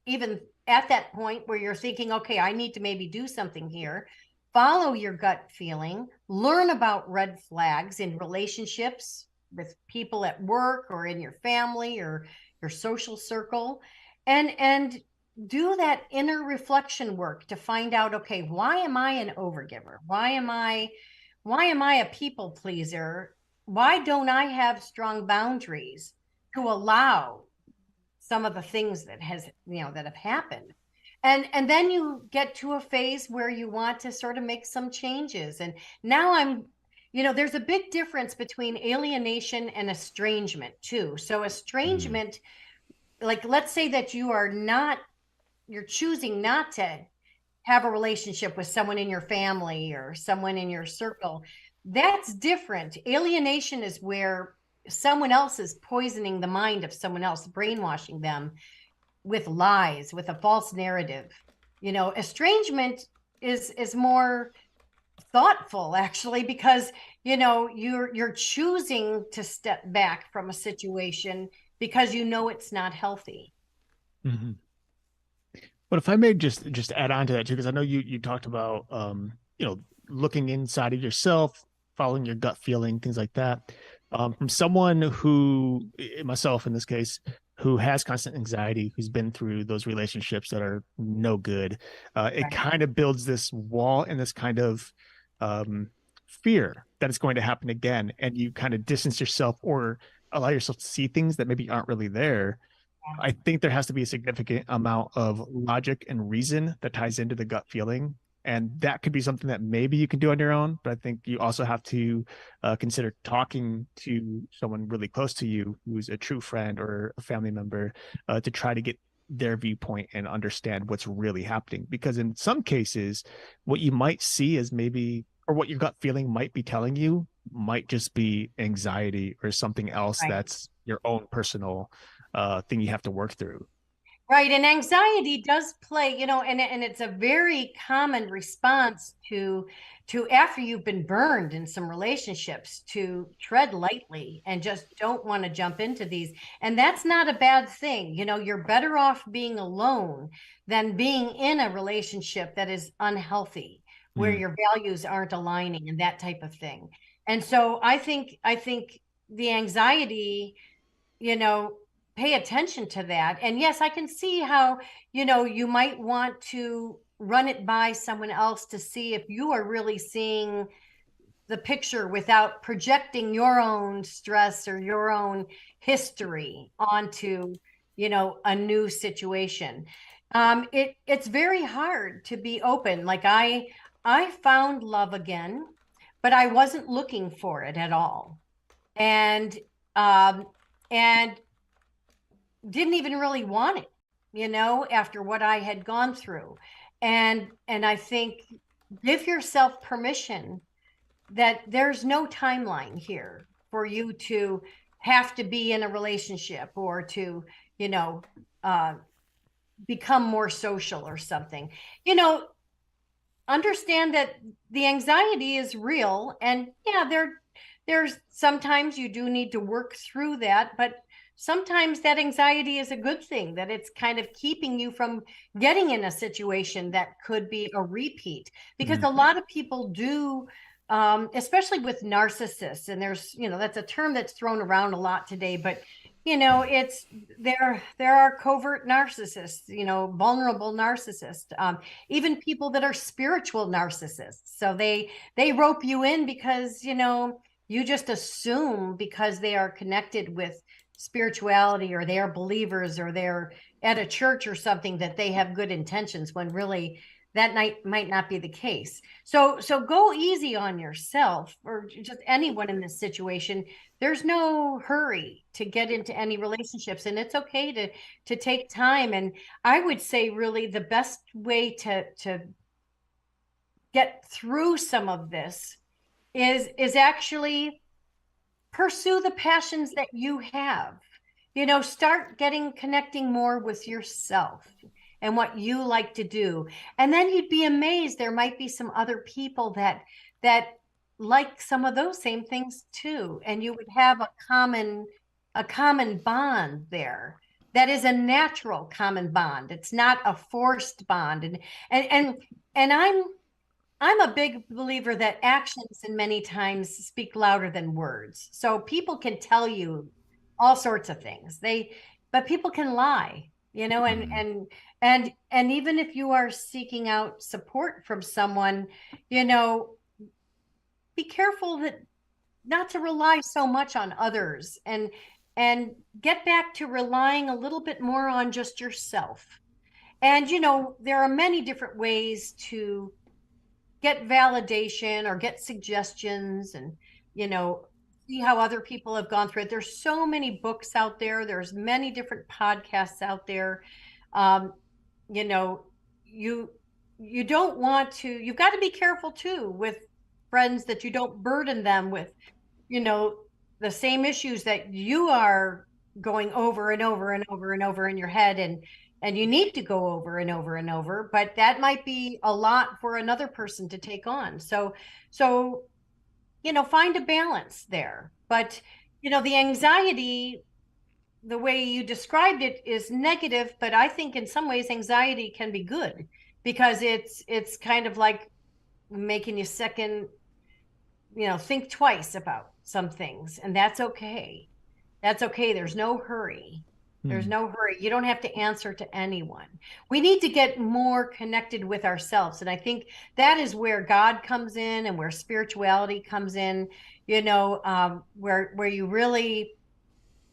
[SPEAKER 3] even at that point where you're thinking, okay, I need to maybe do something here. Follow your gut feeling, learn about red flags in relationships with people at work or in your family or your social circle, and do that inner reflection work to find out, okay, why am I an overgiver? Why am I a people pleaser? Why don't I have strong boundaries to allow some of the things that have happened? And then you get to a phase where you want to sort of make some changes. And now there's a big difference between alienation and estrangement too. So estrangement, like let's say that you're choosing not to have a relationship with someone in your family or someone in your circle. That's different. Alienation is where someone else is poisoning the mind of someone else, brainwashing them with lies, with a false narrative. Estrangement is more thoughtful, actually, because you're choosing to step back from a situation because it's not healthy.
[SPEAKER 2] Mm-hmm. But if I may just add on to that too, because I know you talked about looking inside of yourself, following your gut feeling, things like that. From someone who, myself in this case, who has constant anxiety, who's been through those relationships that are no good, it kind of builds this wall and this kind of fear that it's going to happen again, and you kind of distance yourself or allow yourself to see things that maybe aren't really there. I think there has to be a significant amount of logic and reason that ties into the gut feeling. And that could be something that maybe you can do on your own. But I think you also have to consider talking to someone really close to you who's a true friend or a family member to try to get their viewpoint and understand what's really happening. Because in some cases, what you might see is maybe, or what your gut feeling might be telling you, might just be anxiety or something else that's your own personal thing you have to work through.
[SPEAKER 3] Right. And anxiety does play, and it's a very common response to after you've been burned in some relationships, to tread lightly and just don't want to jump into these. And that's not a bad thing. You're better off being alone than being in a relationship that is unhealthy, where your values aren't aligning and that type of thing. And so I think the anxiety, pay attention to that. And yes, I can see how, you might want to run it by someone else to see if you are really seeing the picture without projecting your own stress or your own history onto, a new situation. It's very hard to be open. Like I found love again, but I wasn't looking for it at all. And didn't even really want it, after what I had gone through. And I think give yourself permission that there's no timeline here for you to have to be in a relationship or to, become more social or something. Understand that the anxiety is real, and there's sometimes you do need to work through that, but sometimes that anxiety is a good thing, that it's kind of keeping you from getting in a situation that could be a repeat. Because a lot of people do, especially with narcissists, and there's, that's a term that's thrown around a lot today, but it's there are covert narcissists, vulnerable narcissists, even people that are spiritual narcissists. So they rope you in because, you just assume because they are connected with spirituality, or they are believers, or they're at a church or something, that they have good intentions, when really that might not be the case. So go easy on yourself, or just anyone in this situation. There's no hurry to get into any relationships, and it's okay to take time. And I would say really the best way to get through some of this is actually pursue the passions that you have. Start connecting more with yourself and what you like to do. And then you'd be amazed. There might be some other people that like some of those same things too. And you would have a common bond there. That is a natural common bond. It's not a forced bond. And I'm a big believer that actions and many times speak louder than words. So people can tell you all sorts of things. But people can lie. and even if you are seeking out support from someone, be careful that not to rely so much on others, and get back to relying a little bit more on just yourself. And there are many different ways to get validation or get suggestions, and see how other people have gone through it. There's so many books out there. There's many different podcasts out there. You don't want to, you've got to be careful too with friends, that you don't burden them with the same issues that you are going over and over and over and over in your head, and you need to go over and over and over, but that might be a lot for another person to take on. So find a balance there. But the anxiety, the way you described it, is negative, but I think in some ways anxiety can be good, because it's kind of like making you think twice about some things, and that's okay. There's no hurry. You don't have to answer to anyone. We need to get more connected with ourselves, and I think that is where God comes in, and where spirituality comes in, where you really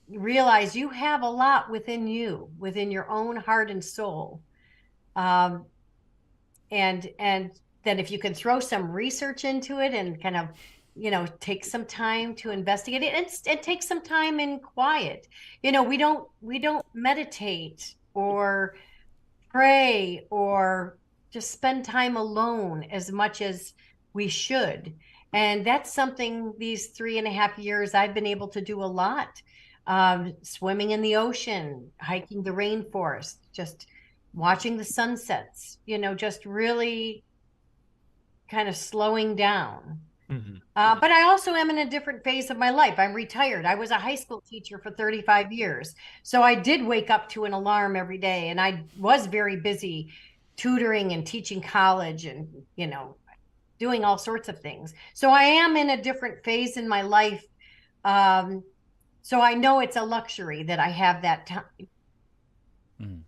[SPEAKER 3] realize you have a lot within you, within your own heart and soul. And then if you can throw some research into it and kind of take some time to investigate it, and take some time in quiet. We don't meditate or pray or just spend time alone as much as we should. And that's something these 3.5 years I've been able to do a lot. Swimming in the ocean, hiking the rainforest, just watching the sunsets, just really kind of slowing down.
[SPEAKER 2] Mm-hmm.
[SPEAKER 3] But I also am in a different phase of my life. I'm retired. I was a high school teacher for 35 years. So I did wake up to an alarm every day, and I was very busy tutoring and teaching college, and, doing all sorts of things. So I am in a different phase in my life. So I know it's a luxury that I have that time.
[SPEAKER 1] Mm.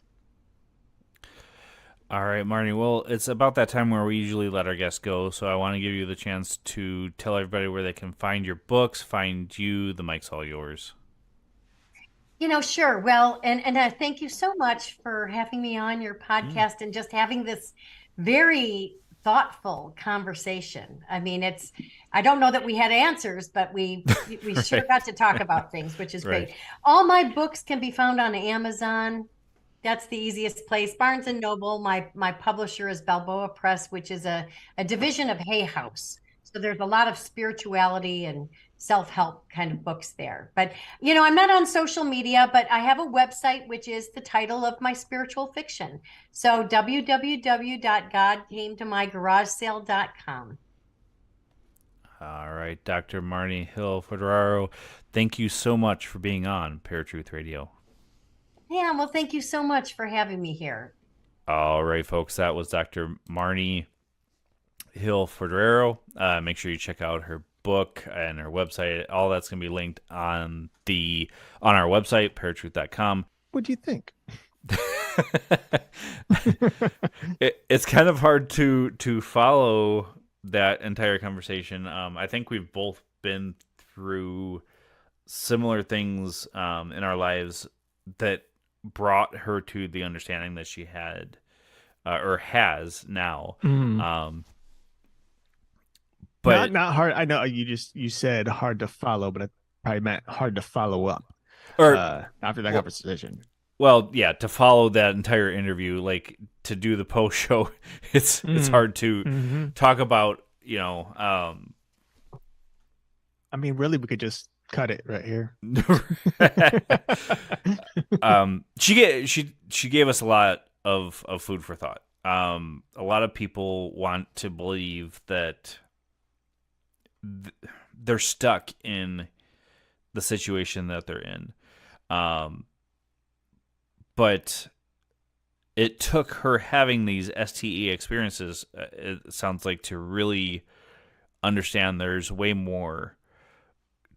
[SPEAKER 1] All right, Marni. Well, it's about that time where we usually let our guests go, so I want to give you the chance to tell everybody where they can find your books, find you. The mic's all yours.
[SPEAKER 3] Sure. Well, and thank you so much for having me on your podcast and just having this very thoughtful conversation. I mean, I don't know that we had answers, but we
[SPEAKER 1] Right.
[SPEAKER 3] sure got to talk about things, which is
[SPEAKER 1] Right.
[SPEAKER 3] great. All my books can be found on Amazon. That's the easiest place. Barnes and Noble. My publisher is Balboa Press, which is a division of Hay House. So there's a lot of spirituality and self-help kind of books there. But, I'm not on social media, but I have a website, which is the title of my spiritual fiction. So www.godcametomygarage.com.
[SPEAKER 1] All right, Dr. Marni Hill Foderaro, thank you so much for being on ParaTruth Radio.
[SPEAKER 3] Yeah, well, thank you so much for having me here.
[SPEAKER 1] All right, folks, that was Dr. Marni Hill Foderaro. Make sure you check out her book and her website. All that's going to be linked on our website, paratruth.com.
[SPEAKER 2] What do you think?
[SPEAKER 1] It's kind of hard to follow that entire conversation. I think we've both been through similar things in our lives that brought her to the understanding that she had or has now. But
[SPEAKER 2] not hard. I know you said hard to follow, but it probably meant hard to follow up after that conversation.
[SPEAKER 1] Well, yeah, to follow that entire interview, like to do the post show, it's hard to talk about. I mean,
[SPEAKER 2] really, we could just cut it right here.
[SPEAKER 1] She gave us a lot of food for thought. A lot of people want to believe that they're stuck in the situation that they're in. But it took her having these STE experiences, it sounds like, to really understand there's way more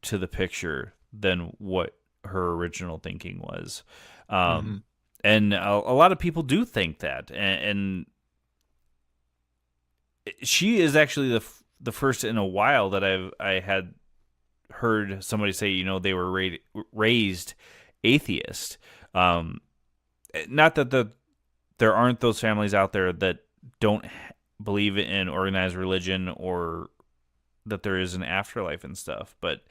[SPEAKER 1] to the picture than what her original thinking was. And a lot of people do think that, and she is actually the first in a while that I had heard somebody say, you know, they were raised atheist. Not that there aren't those families out there that don't believe in organized religion or that there is an afterlife and stuff, but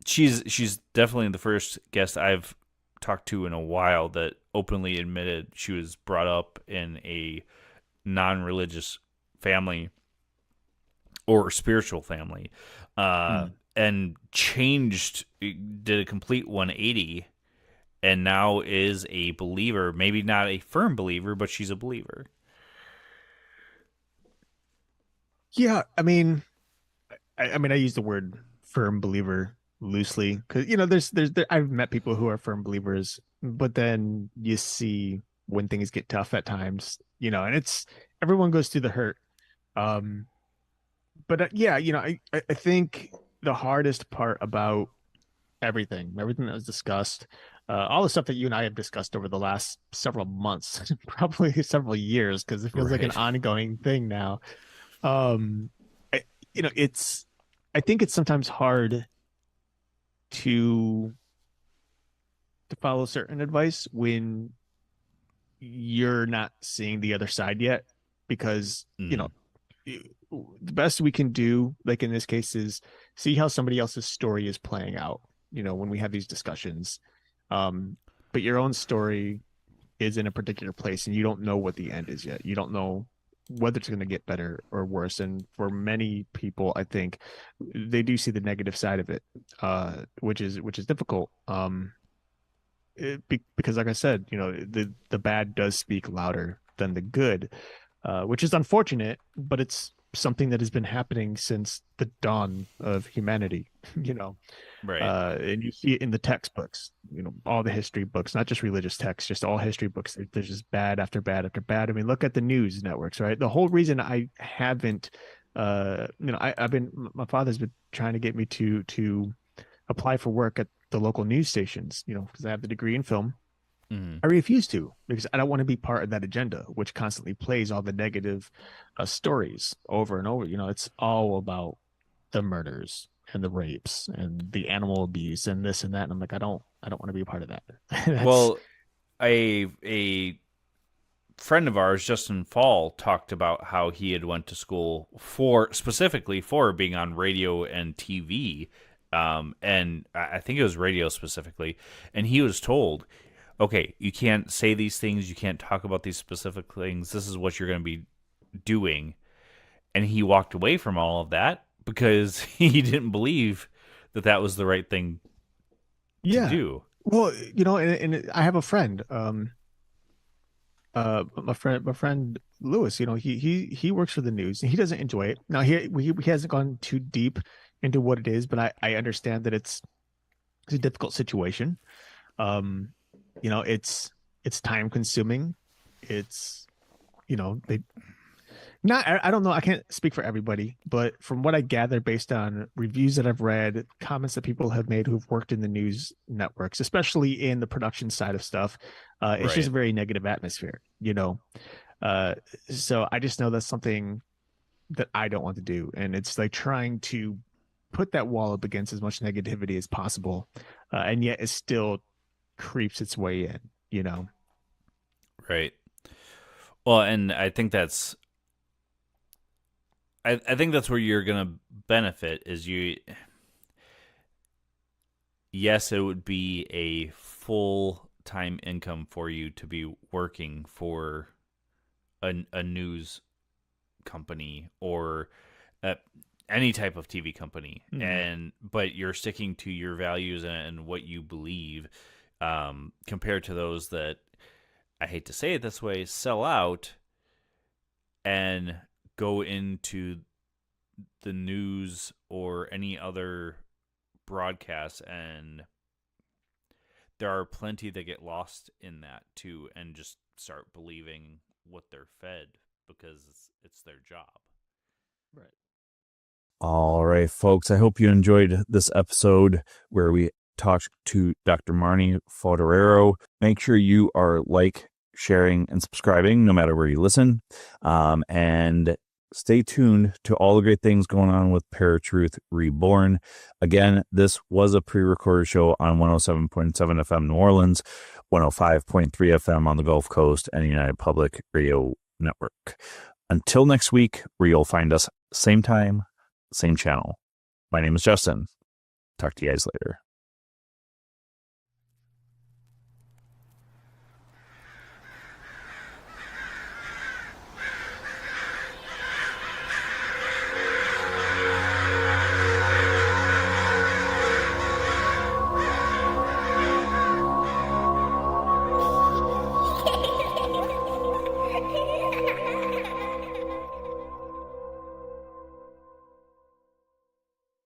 [SPEAKER 1] she's definitely the first guest I've talked to in a while that openly admitted she was brought up in a non-religious family or spiritual family, and did a complete 180, and now is a believer. Maybe not a firm believer, but she's a believer.
[SPEAKER 2] Yeah, I mean, I use the word firm believer loosely because I've met people who are firm believers, but then you see when things get tough at times, and it's everyone goes through the hurt. But yeah, I think the hardest part about everything that was discussed, all the stuff that you and I have discussed over the last several months, probably several years, because it feels like an ongoing thing now. I, I think it's sometimes hard to follow certain advice when you're not seeing the other side yet, because the best we can do, like in this case, is see how somebody else's story is playing out, when we have these discussions. But your own story is in a particular place and you don't know what the end is yet. You don't know whether it's going to get better or worse. And for many people, I think they do see the negative side of it, which is difficult. Because like I said, the bad does speak louder than the good, which is unfortunate, but it's something that has been happening since the dawn of humanity,
[SPEAKER 1] Right.
[SPEAKER 2] And you see it in the textbooks, all the history books, not just religious texts, just all history books. There's just bad after bad after bad. I mean, look at the news networks, right? The whole reason I haven't, my father's been trying to get me to apply for work at the local news stations, because I have the degree in film. I refuse to, because I don't want to be part of that agenda, which constantly plays all the negative stories over and over. It's all about the murders and the rapes and the animal abuse and this and that. And I'm like, I don't want to be a part of that.
[SPEAKER 1] Well, a friend of ours, Justin Fall, talked about how he had went to school specifically for being on radio and TV. And I think it was radio specifically. And he was told, okay, you can't say these things. You can't talk about these specific things. This is what you're going to be doing. And he walked away from all of that because he didn't believe that was the right thing to do.
[SPEAKER 2] Well, and I have a friend, my friend Lewis, he works for the news and he doesn't enjoy it. Now he hasn't gone too deep into what it is, but I understand that it's a difficult situation. It's time consuming. It's, I don't know. I can't speak for everybody, but from what I gather, based on reviews that I've read, comments that people have made who've worked in the news networks, especially in the production side of stuff, it's just a very negative atmosphere, so I just know that's something that I don't want to do. And it's like trying to put that wall up against as much negativity as possible. And yet it still creeps its way in,
[SPEAKER 1] Right. Well, and I think that's where you're going to benefit is yes, it would be a full-time income for you to be working for a news company or any type of TV company. But you're sticking to your values and what you believe, compared to those that, I hate to say it this way, sell out and go into the news or any other broadcast, and there are plenty that get lost in that too and just start believing what they're fed because it's their job.
[SPEAKER 2] Right.
[SPEAKER 1] All right, folks, I hope you enjoyed this episode where we talk to Dr. Marni Foderaro. Make sure you are sharing, and subscribing no matter where you listen. And stay tuned to all the great things going on with ParaTruth Reborn. Again, this was a pre-recorded show on 107.7 FM New Orleans, 105.3 FM on the Gulf Coast, and United Public Radio Network. Until next week, where you'll find us same time, same channel. My name is Justin. Talk to you guys later.